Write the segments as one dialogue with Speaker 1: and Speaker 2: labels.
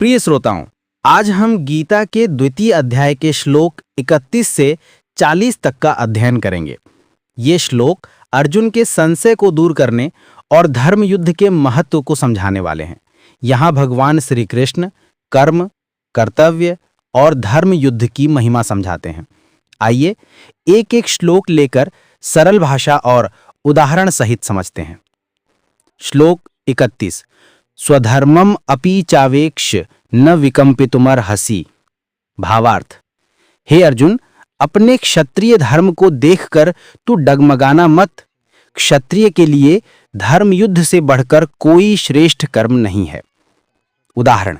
Speaker 1: प्रिय श्रोताओं, आज हम गीता के द्वितीय अध्याय के श्लोक 31 से 40 तक का अध्ययन करेंगे। ये श्लोक अर्जुन के संशय को दूर करने और धर्म युद्ध के महत्व को समझाने वाले हैं। यहाँ भगवान श्री कृष्ण कर्म, कर्तव्य और धर्म युद्ध की महिमा समझाते हैं। आइए एक एक श्लोक लेकर सरल भाषा और उदाहरण सहित समझते हैं। श्लोक 31। स्वधर्मम अपि चावेक्ष न विकंपितुमर्हसि। भावार्थ, हे अर्जुन, अपने क्षत्रिय धर्म को देखकर तू डगमगाना मत। क्षत्रिय के लिए धर्म युद्ध से बढ़कर कोई श्रेष्ठ कर्म नहीं है। उदाहरण,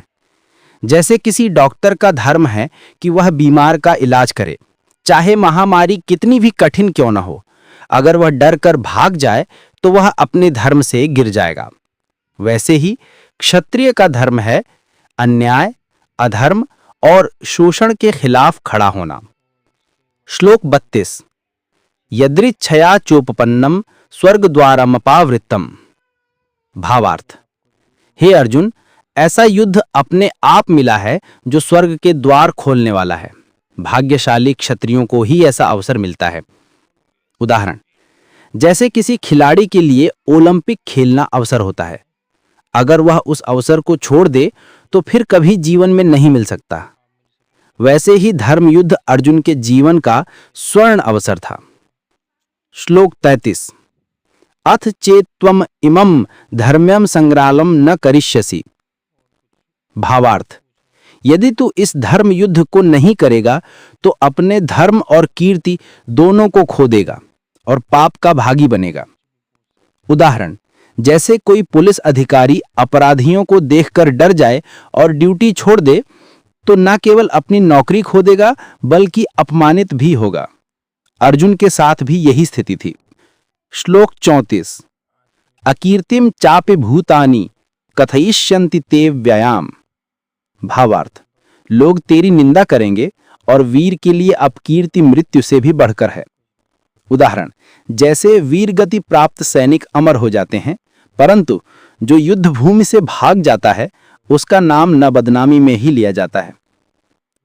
Speaker 1: जैसे किसी डॉक्टर का धर्म है कि वह बीमार का इलाज करे, चाहे महामारी कितनी भी कठिन क्यों न हो। अगर वह डर कर भाग जाए तो वह अपने धर्म से गिर जाएगा। वैसे ही क्षत्रिय का धर्म है अन्याय, अधर्म और शोषण के खिलाफ खड़ा होना। श्लोक 32। यदृच्छया चोपपन्नम स्वर्गद्वारमपावृत्तम। भावार्थ, हे अर्जुन, ऐसा युद्ध अपने आप मिला है जो स्वर्ग के द्वार खोलने वाला है। भाग्यशाली क्षत्रियों को ही ऐसा अवसर मिलता है। उदाहरण, जैसे किसी खिलाड़ी के लिए ओलंपिक खेलना अवसर होता है। अगर वह उस अवसर को छोड़ दे तो फिर कभी जीवन में नहीं मिल सकता। वैसे ही धर्म युद्ध अर्जुन के जीवन का स्वर्ण अवसर था। श्लोक 33। अथ चेत्त्वम इमं धर्म्यम संग्रामम न करिष्यसि। भावार्थ, यदि तू इस धर्म युद्ध को नहीं करेगा तो अपने धर्म और कीर्ति दोनों को खो देगा और पाप का भागी बनेगा। उदाहरण, जैसे कोई पुलिस अधिकारी अपराधियों को देखकर डर जाए और ड्यूटी छोड़ दे तो न केवल अपनी नौकरी खो देगा बल्कि अपमानित भी होगा। अर्जुन के साथ भी यही स्थिति थी। श्लोक 34। अकीर्तिम चापि भूतानि कथयिष्यन्ति ते व्ययाम। भावार्थ, लोग तेरी निंदा करेंगे और वीर के लिए अपकीर्ति मृत्यु से भी बढ़कर है। उदाहरण, जैसे वीर गति प्राप्त सैनिक अमर हो जाते हैं, परंतु जो युद्ध भूमि से भाग जाता है उसका नाम न बदनामी में ही लिया जाता है।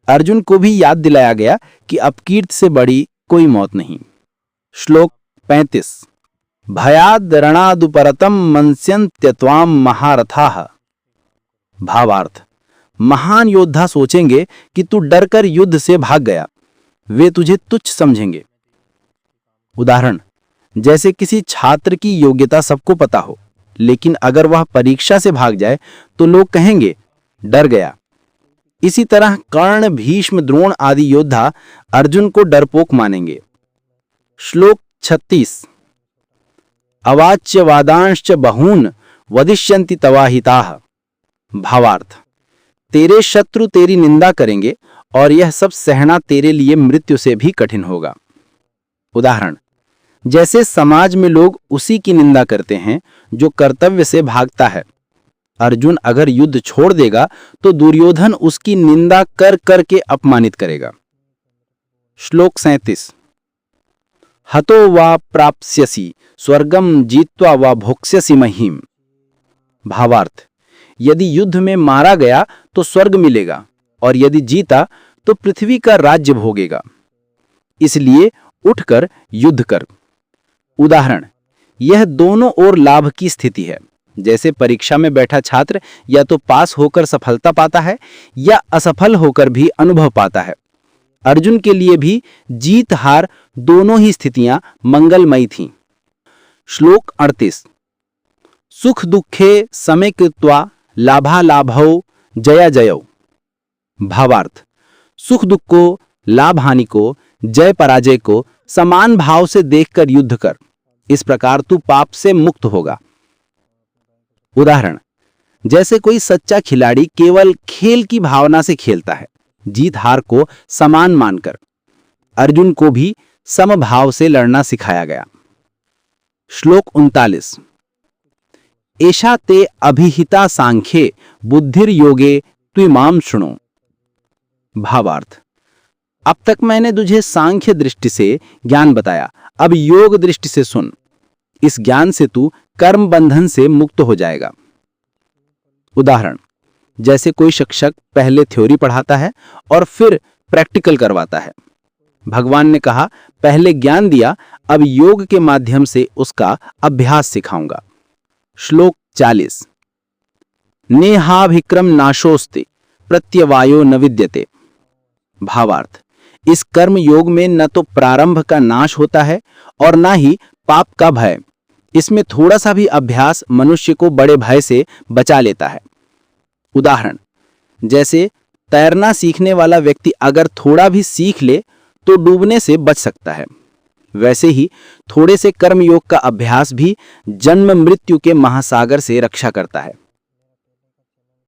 Speaker 1: अर्जुन को भी याद दिलाया गया कि अपकीर्ति से बड़ी कोई मौत नहीं। श्लोक 35। भयाद रणादुपरतम मंस्यन्त्यत्वाम महारथाः। भावार्थ, महान योद्धा सोचेंगे कि तू डरकर युद्ध से भाग गया, वे तुझे तुच्छ समझेंगे। उदाहरण, जैसे किसी छात्र की योग्यता सबको पता हो, लेकिन अगर वह परीक्षा से भाग जाए तो लोग कहेंगे डर गया। इसी तरह कर्ण, भीष्म, द्रोण आदि योद्धा अर्जुन को डरपोक मानेंगे। श्लोक 36। अवाच्य वादांश्च बहून वदिष्यन्ति तवाहिताः। भावार्थ, तेरे शत्रु तेरी निंदा करेंगे और यह सब सहना तेरे लिए मृत्यु से भी कठिन होगा। उदाहरण, जैसे समाज में लोग उसी की निंदा करते हैं जो कर्तव्य से भागता है। अर्जुन अगर युद्ध छोड़ देगा तो दुर्योधन उसकी निंदा कर करके अपमानित करेगा। श्लोक 37। हतो वा प्राप्स्यसि स्वर्गम जीत्वा वा भोक्ष्यसि महीम। भावार्थ, यदि युद्ध में मारा गया तो स्वर्ग मिलेगा और यदि जीता तो पृथ्वी का राज्य भोगेगा। इसलिए उठकर युद्ध कर। उदाहरण, यह दोनों ओर लाभ की स्थिति है। जैसे परीक्षा में बैठा छात्र या तो पास होकर सफलता पाता है या असफल होकर भी अनुभव पाता है। अर्जुन के लिए भी जीत हार दोनों ही स्थितियां मंगलमयी थीं। श्लोक 38। सुख दुखे समे कृत्वा लाभालाभौ जया जयौ। भावार्थ, सुख दुख को, लाभ हानि को, जय पराजय को समान भाव से देखकर युद्ध कर। इस प्रकार तू पाप से मुक्त होगा। उदाहरण, जैसे कोई सच्चा खिलाड़ी केवल खेल की भावना से खेलता है, जीत हार को समान मानकर। अर्जुन को भी समभाव से लड़ना सिखाया गया। श्लोक 39। एषा ते अभिहिता सांख्ये बुद्धिर योगे त्विमां शृणु। भावार्थ, अब तक मैंने तुझे सांख्य दृष्टि से ज्ञान बताया, अब योग दृष्टि से सुन। इस ज्ञान से तू कर्म बंधन से मुक्त हो जाएगा। उदाहरण, जैसे कोई शिक्षक पहले थ्योरी पढ़ाता है और फिर प्रैक्टिकल करवाता है। भगवान ने कहा, पहले ज्ञान दिया, अब योग के माध्यम से उसका अभ्यास सिखाऊंगा। श्लोक 40। नेहाभिक्रम नाशोस्ते प्रत्यवायो न विद्यते। भावार्थ, इस कर्म योग में न तो प्रारंभ का नाश होता है और न ही पाप का भय। इसमें थोड़ा सा भी अभ्यास मनुष्य को बड़े भय से बचा लेता है। उदाहरण, जैसे तैरना सीखने वाला व्यक्ति अगर थोड़ा भी सीख ले तो डूबने से बच सकता है, वैसे ही थोड़े से कर्म योग का अभ्यास भी जन्म मृत्यु के महासागर से रक्षा करता है।